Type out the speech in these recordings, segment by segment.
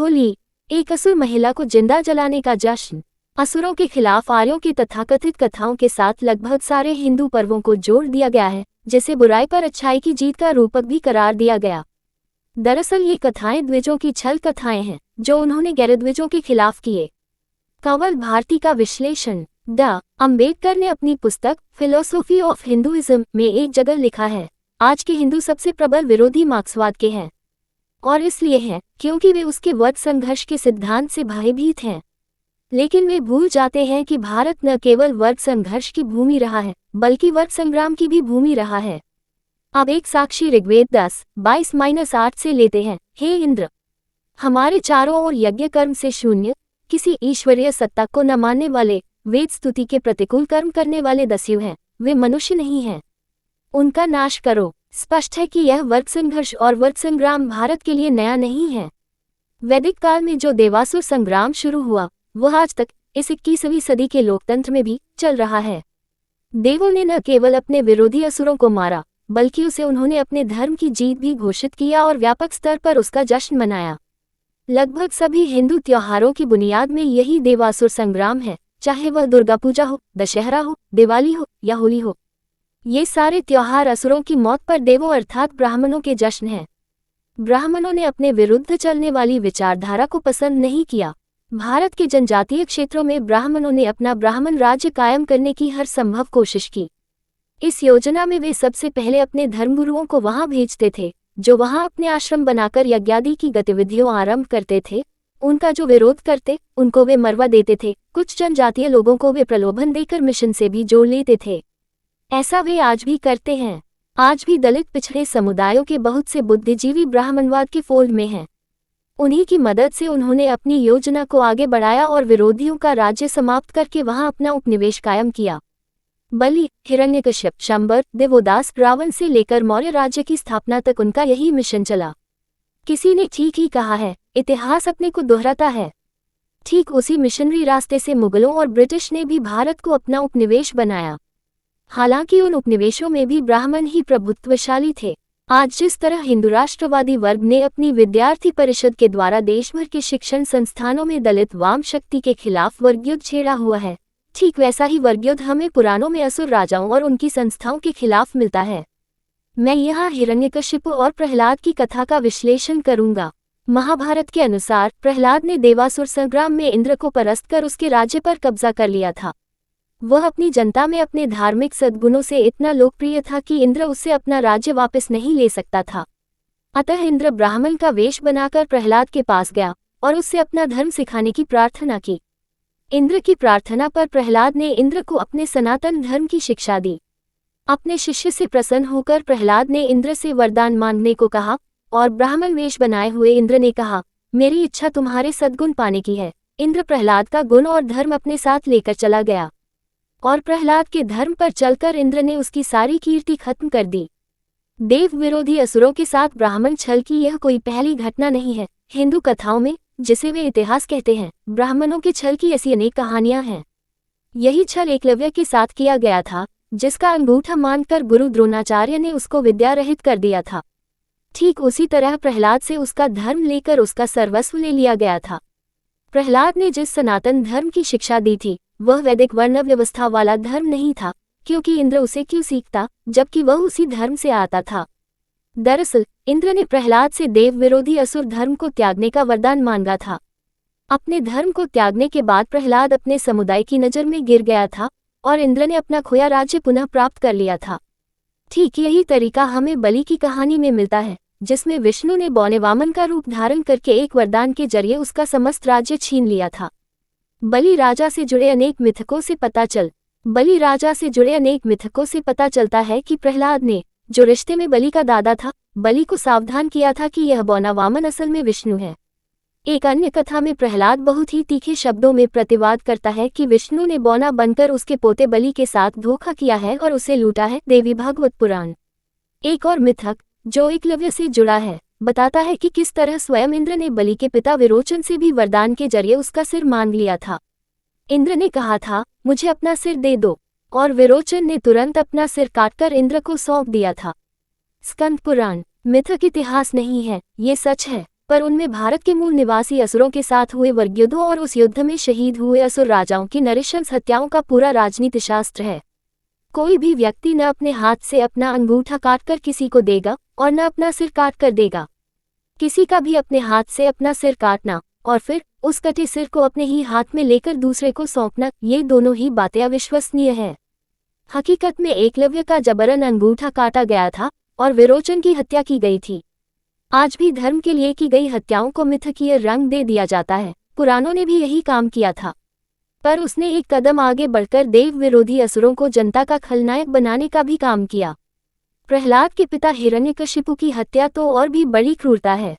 होली, एक असुर महिला को जिंदा जलाने का जश्न। असुरों के खिलाफ आर्यों की तथाकथित कथाओं के साथ लगभग सारे हिंदू पर्वों को जोड़ दिया गया है, जिसे बुराई पर अच्छाई की जीत का रूपक भी करार दिया गया। दरअसल ये कथाएं द्विजों की छल कथाएं हैं, जो उन्होंने गैरद्विजों के खिलाफ किए। कंवल भारती का विश्लेषण। द अम्बेडकर ने अपनी पुस्तक फिलोसॉफी ऑफ हिंदुइज्म में एक जगह लिखा है, आज के हिंदू सबसे प्रबल विरोधी मार्क्सवाद के हैं, और इसलिए हैं क्योंकि वे उसके वर्ग संघर्ष के सिद्धांत से भयभीत हैं। लेकिन वे भूल जाते हैं कि भारत न केवल वर्ग संघर्ष की भूमि रहा है, बल्कि वर्ग संग्राम की भी भूमि रहा है। अब एक साक्षी ऋग्वेद 10:22-8 से लेते हैं। हे इंद्र, हमारे चारों ओर यज्ञ कर्म से शून्य, किसी ईश्वरीय सत्ता को न मानने वाले, वेद स्तुति के प्रतिकूल कर्म करने वाले दस्यु हैं, वे मनुष्य नहीं हैं। उनका नाश करो। स्पष्ट है कि यह वर्ग संघर्ष और वर्ग संग्राम भारत के लिए नया नहीं है। वैदिक काल में जो देवासुर संग्राम शुरू हुआ, वह आज तक इस 21वीं सदी के लोकतंत्र में भी चल रहा है। देवों ने न केवल अपने विरोधी असुरों को मारा, बल्कि उसे उन्होंने अपने धर्म की जीत भी घोषित किया और व्यापक स्तर पर उसका जश्न मनाया। लगभग सभी हिंदू त्योहारों की बुनियाद में यही देवासुर संग्राम है, चाहे वह दुर्गा पूजा हो, दशहरा हो, दिवाली हो या होली हो। ये सारे त्योहार असुरों की मौत पर देवों अर्थात ब्राह्मणों के जश्न हैं। ब्राह्मणों ने अपने विरुद्ध चलने वाली विचारधारा को पसंद नहीं किया। भारत के जनजातीय क्षेत्रों में ब्राह्मणों ने अपना ब्राह्मण राज्य कायम करने की हर संभव कोशिश की। इस योजना में वे सबसे पहले अपने धर्मगुरुओं को वहां भेजते थे, जो वहां अपने आश्रम बनाकर यज्ञादि की गतिविधियों आरंभ करते थे। उनका जो विरोध करते, उनको वे मरवा देते थे। कुछ जनजातीय लोगों को वे प्रलोभन देकर मिशन से भी जोड़ लेते थे। ऐसा वे आज भी करते हैं। आज भी दलित पिछड़े समुदायों के बहुत से बुद्धिजीवी ब्राह्मणवाद के फोल्ड में हैं। उन्हीं की मदद से उन्होंने अपनी योजना को आगे बढ़ाया और विरोधियों का राज्य समाप्त करके वहां अपना उपनिवेश कायम किया। बलि, हिरण्यकश्यप, शंबर, देवोदास, रावण से लेकर मौर्य राज्य की स्थापना तक उनका यही मिशन चला। किसी ने ठीक ही कहा है, इतिहास अपने को दोहराता है। ठीक उसी मिशनरी रास्ते से मुगलों और ब्रिटिश ने भी भारत को अपना उपनिवेश बनाया। हालांकि उन उपनिवेशों में भी ब्राह्मण ही प्रभुत्वशाली थे। आज जिस तरह हिंदू राष्ट्रवादी वर्ग ने अपनी विद्यार्थी परिषद के द्वारा देशभर के शिक्षण संस्थानों में दलित वाम शक्ति के खिलाफ वर्गयुद्ध छेड़ा हुआ है, ठीक वैसा ही वर्गयुद्ध हमें पुराणों में असुर राजाओं और उनकी संस्थाओं के खिलाफ मिलता है। मैं यहाँ हिरण्यकशिपु और प्रहलाद की कथा का विश्लेषण करूंगा। महाभारत के अनुसार प्रहलाद ने देवासुर संग्राम में इंद्र को परास्त कर उसके राज्य पर कब्जा कर लिया था। वह अपनी जनता में अपने धार्मिक सद्गुणों से इतना लोकप्रिय था कि इंद्र उससे अपना राज्य वापस नहीं ले सकता था। अतः इंद्र ब्राह्मण का वेश बनाकर प्रहलाद के पास गया और उससे अपना धर्म सिखाने की प्रार्थना की। इंद्र की प्रार्थना पर प्रहलाद ने इंद्र को अपने सनातन धर्म की शिक्षा दी। अपने शिष्य से प्रसन्न होकर प्रहलाद ने इंद्र से वरदान मांगने को कहा और ब्राह्मण वेश बनाए हुए इंद्र ने कहा, मेरी इच्छा तुम्हारे सद्गुण पाने की है। इंद्र प्रहलाद का गुण और धर्म अपने साथ लेकर चला गया और प्रहलाद के धर्म पर चलकर इंद्र ने उसकी सारी कीर्ति खत्म कर दी। देव विरोधी असुरों के साथ ब्राह्मण छल की यह कोई पहली घटना नहीं है। हिंदू कथाओं में, जिसे वे इतिहास कहते हैं, ब्राह्मणों के छल की ऐसी अनेक कहानियां हैं। यही छल एकलव्य के साथ किया गया था, जिसका अंगूठा मानकर गुरु द्रोणाचार्य ने उसको विद्या रहित कर दिया था। ठीक उसी तरह प्रहलाद से उसका धर्म लेकर उसका सर्वस्व ले लिया गया था। प्रहलाद ने जिस सनातन धर्म की शिक्षा दी थी, वह वैदिक वर्ण व्यवस्था वाला धर्म नहीं था, क्योंकि इंद्र उसे क्यों सीखता, जबकि वह उसी धर्म से आता था। दरअसल इंद्र ने प्रहलाद से देव विरोधी असुर धर्म को त्यागने का वरदान मांगा था। अपने धर्म को त्यागने के बाद प्रहलाद अपने समुदाय की नज़र में गिर गया था और इंद्र ने अपना खोया राज्य पुनः प्राप्त कर लिया था। ठीक यही तरीका हमें बलि की कहानी में मिलता है, जिसमें विष्णु ने बौने वामन का रूप धारण करके एक वरदान के जरिए उसका समस्त राज्य छीन लिया था। बलि राजा से जुड़े अनेक मिथकों से पता चलता है कि प्रहलाद ने, जो रिश्ते में बलि का दादा था, बलि को सावधान किया था कि यह बौना वामन असल में विष्णु है। एक अन्य कथा में प्रहलाद बहुत ही तीखे शब्दों में प्रतिवाद करता है कि विष्णु ने बौना बनकर उसके पोते बलि के साथ धोखा किया है और उसे लूटा है। देवी भागवत पुराण। एक और मिथक, जो एकलव्य से जुड़ा है, बताता है कि किस तरह स्वयं इंद्र ने बलि के पिता विरोचन से भी वरदान के जरिए उसका सिर मांग लिया था। इंद्र ने कहा था, मुझे अपना सिर दे दो, और विरोचन ने तुरंत अपना सिर काटकर इंद्र को सौंप दिया था। स्कंद पुराण। मिथक इतिहास नहीं है, ये सच है। पर उनमें भारत के मूल निवासी असुरों के साथ हुए वर्गयुद्धों और उस युद्ध में शहीद हुए असुर राजाओं की नृशंस हत्याओं का पूरा राजनीति शास्त्र है। कोई भी व्यक्ति न अपने हाथ से अपना अंगूठा काटकर किसी को देगा और न अपना सिर काट कर देगा। किसी का भी अपने हाथ से अपना सिर काटना और फिर उस कटे सिर को अपने ही हाथ में लेकर दूसरे को सौंपना, ये दोनों ही बातें अविश्वसनीय है। हकीकत में एकलव्य का जबरन अंगूठा काटा गया था और विरोचन की हत्या की गई थी। आज भी धर्म के लिए की गई हत्याओं को मिथकीय रंग दे दिया जाता है। पुराणों ने भी यही काम किया था, पर उसने एक कदम आगे बढ़कर देव विरोधी असुरों को जनता का खलनायक बनाने का भी काम किया। प्रहलाद के पिता हिरण्यकशिपु की हत्या तो और भी बड़ी क्रूरता है।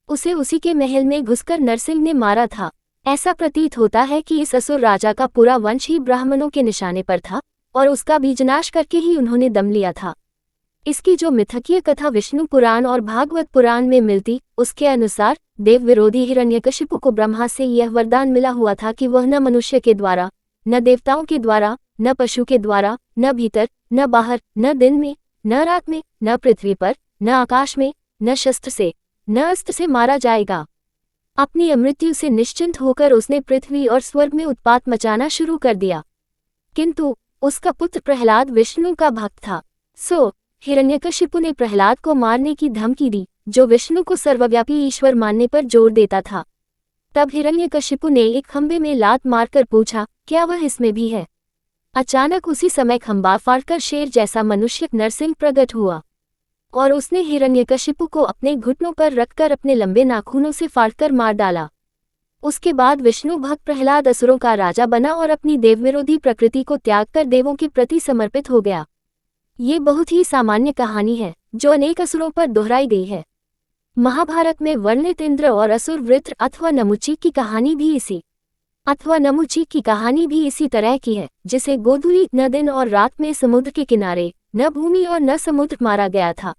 उसे उसी के महल में घुसकर नरसिंह ने मारा था। ऐसा प्रतीत होता है कि इस असुर राजा का पूरा वंश ही ब्राह्मणों के निशाने पर था और उसका बीजनाश करके ही उन्होंने दम लिया था। इसकी जो मिथकीय कथा विष्णु पुराण और भागवत पुराण में मिलती, उसके अनुसार देव विरोधी हिरण्यकशिपु को ब्रह्मा से यह वरदान मिला हुआ था कि वह न मनुष्य के द्वारा, न देवताओं के द्वारा, न पशु के द्वारा, न भीतर, न बाहर, न दिन में, न रात में, न पृथ्वी पर, न आकाश में, न शस्त्र से, न अस्त्र से मारा जाएगा। अपनी मृत्यु से निश्चिंत होकर उसने पृथ्वी और स्वर्ग में उत्पात मचाना शुरू कर दिया। किंतु उसका पुत्र प्रहलाद विष्णु का भक्त था, सो हिरण्यकशिपु ने प्रहलाद को मारने की धमकी दी, जो विष्णु को सर्वव्यापी ईश्वर मानने पर जोर देता था। तब हिरण्यकशिपु ने एक खंबे में लात मारकर पूछा, क्या वह इसमें भी है? अचानक उसी समय खंबा फाड़कर शेर जैसा मनुष्य नरसिंह प्रकट हुआ और उसने हिरण्यकशिपु को अपने घुटनों पर रखकर अपने लंबे नाखूनों से फाड़कर मार डाला। उसके बाद विष्णु भक्त प्रहलाद असुरों का राजा बना और अपनी देवविरोधी प्रकृति को त्याग कर देवों के प्रति समर्पित हो गया। ये बहुत ही सामान्य कहानी है जो अनेक असुरों पर दोहराई गई है। महाभारत में वर्णित इंद्र और असुर वृत्र अथवा नमुची की कहानी भी इसी तरह की है, जिसे गोधूली न दिन और रात में समुद्र के किनारे, न भूमि और न समुद्र मारा गया था।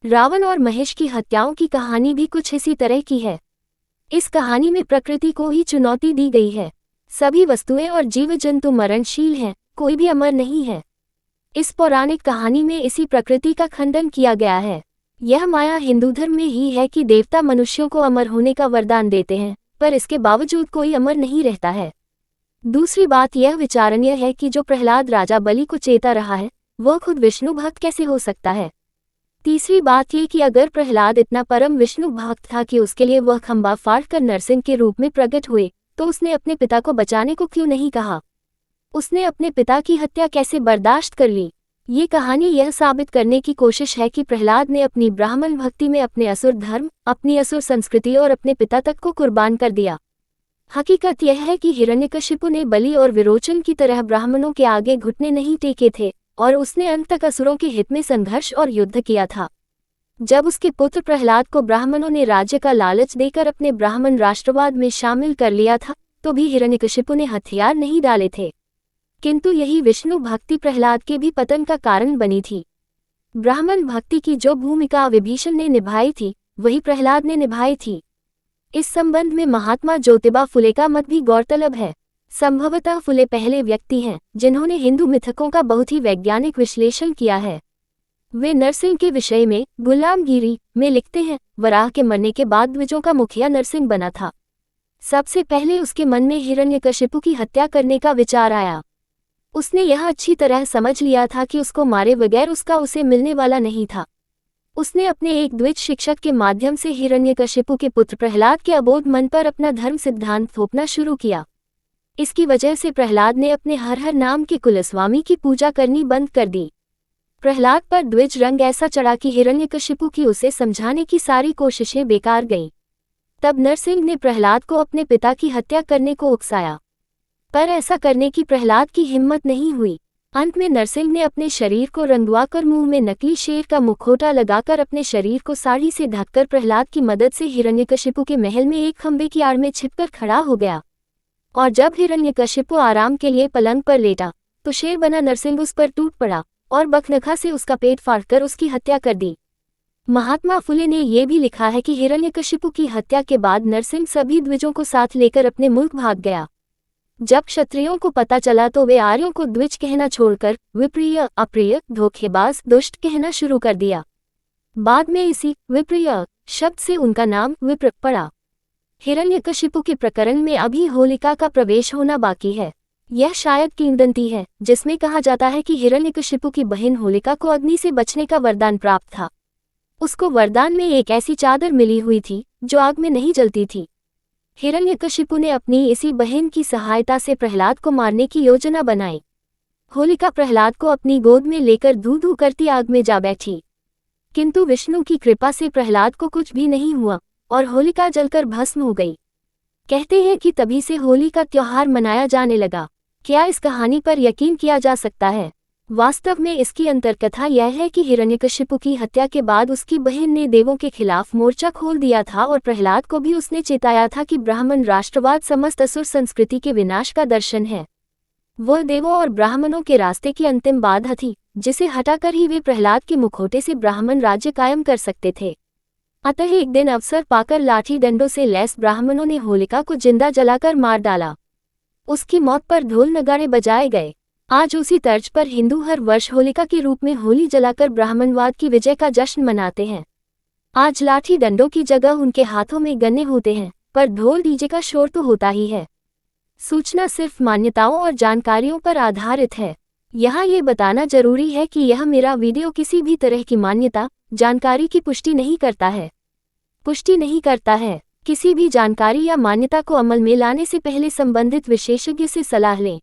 रावण और महेश की हत्याओं की कहानी भी कुछ इसी तरह की है। इस कहानी में प्रकृति को ही चुनौती दी गई है। सभी वस्तुएं और जीव जंतु मरणशील हैं, कोई भी अमर नहीं है। इस पौराणिक कहानी में इसी प्रकृति का खंडन किया गया है। यह माया हिंदू धर्म में ही है कि देवता मनुष्यों को अमर होने का वरदान देते हैं, पर इसके बावजूद कोई अमर नहीं रहता है। दूसरी बात यह विचारणीय है कि जो प्रहलाद राजा बलि को चेता रहा है, वह खुद विष्णु भक्त कैसे हो सकता है। तीसरी बात ये कि अगर प्रहलाद इतना परम विष्णु भक्त था कि उसके लिए वह खंबा फाड़कर नरसिंह के रूप में प्रकट हुए, तो उसने अपने पिता को बचाने को क्यों नहीं कहा? उसने अपने पिता की हत्या कैसे बर्दाश्त कर ली? ये कहानी यह साबित करने की कोशिश है कि प्रहलाद ने अपनी ब्राह्मण भक्ति में अपने असुर धर्म, अपनी असुर संस्कृति और अपने पिता तक को कुर्बान कर दिया। हकीकत यह है कि हिरण्यकशिपु ने बलि और विरोचन की तरह ब्राह्मणों के आगे घुटने नहीं टेके थे और उसने अंत तक असुरों के हित में संघर्ष और युद्ध किया था। जब उसके पुत्र प्रहलाद को ब्राह्मणों ने राज्य का लालच देकर अपने ब्राह्मण राष्ट्रवाद में शामिल कर लिया था, तो भी हिरण्यकशिपु ने हथियार नहीं डाले थे। किंतु यही विष्णु भक्ति प्रहलाद के भी पतन का कारण बनी थी। ब्राह्मण भक्ति की जो भूमिका विभीषण ने निभाई थी, वही प्रहलाद ने निभाई थी। इस संबंध में महात्मा ज्योतिबा फुले का मत भी गौरतलब है। संभवतः फुले पहले व्यक्ति हैं जिन्होंने हिंदू मिथकों का बहुत ही वैज्ञानिक विश्लेषण किया है। वे नरसिंह के विषय में गुलामगिरी में लिखते हैं, वराह के मरने के बाद द्विजों का मुखिया नरसिंह बना था। सबसे पहले उसके मन में हिरण्यकशिपु की हत्या करने का विचार आया। उसने यह अच्छी तरह समझ लिया था कि उसको मारे बगैर उसका उसे मिलने वाला नहीं था। उसने अपने एक द्विज शिक्षक के माध्यम से हिरण्यकशिपु के पुत्र प्रहलाद के अबोध मन पर अपना धर्म सिद्धांत थोपना शुरू किया। इसकी वजह से प्रहलाद ने अपने हर हर नाम के कुलस्वामी की पूजा करनी बंद कर दी। प्रहलाद पर द्विज रंग ऐसा चढ़ा कि हिरण्यकशिपु की उसे समझाने की सारी कोशिशें बेकार गईं। तब नरसिंह ने प्रहलाद को अपने पिता की हत्या करने को उकसाया, पर ऐसा करने की प्रहलाद की हिम्मत नहीं हुई। अंत में नरसिंह ने अपने शरीर को रंगवाकर मुंह में नकली शेर का मुखौटा लगाकर अपने शरीर को साड़ी से ढककर प्रहलाद की मदद से हिरण्यकशिपु के महल में एक खंबे की आड़ में छिपकर खड़ा हो गया। और जब हिरण्यकशिपु आराम के लिए पलंग पर लेटा, तो शेर बना नरसिंह उस पर टूट पड़ा और बखनखा से उसका पेट फाड़कर उसकी हत्या कर दी। महात्मा फुले ने यह भी लिखा है कि हिरण्यकशिपु की हत्या के बाद नरसिंह सभी द्विजों को साथ लेकर अपने मुल्क भाग गया। जब क्षत्रियों को पता चला तो वे आर्यों को द्विज कहना छोड़कर विप्रिय, अप्रिय, धोखेबाज, दुष्ट कहना शुरू कर दिया। बाद में इसी विप्रिय शब्द से उनका नाम विप्र पड़ा। हिरण्यकशिपु के प्रकरण में अभी होलिका का प्रवेश होना बाकी है। यह शायद किंवदंती है जिसमें कहा जाता है कि हिरण्यकशिपु की बहन होलिका को अग्नि से बचने का वरदान प्राप्त था। उसको वरदान में एक ऐसी चादर मिली हुई थी जो आग में नहीं जलती थी। हिरण्यकशिपु ने अपनी इसी बहन की सहायता से प्रहलाद को मारने की योजना बनाई। होलिका प्रहलाद को अपनी गोद में लेकर धू धू करती आग में जा बैठी, किंतु विष्णु की कृपा से प्रहलाद को कुछ भी नहीं हुआ और होलिका जलकर भस्म हो गई। कहते हैं कि तभी से होली का त्योहार मनाया जाने लगा। क्या इस कहानी पर यकीन किया जा सकता है? वास्तव में इसकी अंतर्कथा यह है कि हिरण्यकशिपु की हत्या के बाद उसकी बहन ने देवों के खिलाफ मोर्चा खोल दिया था और प्रहलाद को भी उसने चेताया था कि ब्राह्मण राष्ट्रवाद समस्त असुर संस्कृति के विनाश का दर्शन है। वह देवों और ब्राह्मणों के रास्ते की अंतिम बाधा थी, जिसे हटाकर ही वे प्रहलाद के मुखौटे से ब्राह्मण राज्य कायम कर सकते थे। अतः एक दिन अवसर पाकर लाठी डंडों से लैस ब्राह्मणों ने होलिका को जिंदा जलाकर मार डाला। उसकी मौत पर ढोल नगाड़े बजाए गए। आज उसी तर्ज पर हिंदू हर वर्ष होलिका के रूप में होली जलाकर ब्राह्मणवाद की विजय का जश्न मनाते हैं। आज लाठी डंडों की जगह उनके हाथों में गन्ने होते हैं, पर ढोल डीजे का शोर तो होता ही है। सूचना सिर्फ मान्यताओं और जानकारियों पर आधारित है। यहाँ ये बताना जरूरी है कि यह मेरा वीडियो किसी भी तरह की मान्यता, जानकारी की पुष्टि नहीं करता है। किसी भी जानकारी या मान्यता को अमल में लाने से पहले संबंधित विशेषज्ञ से सलाह लें।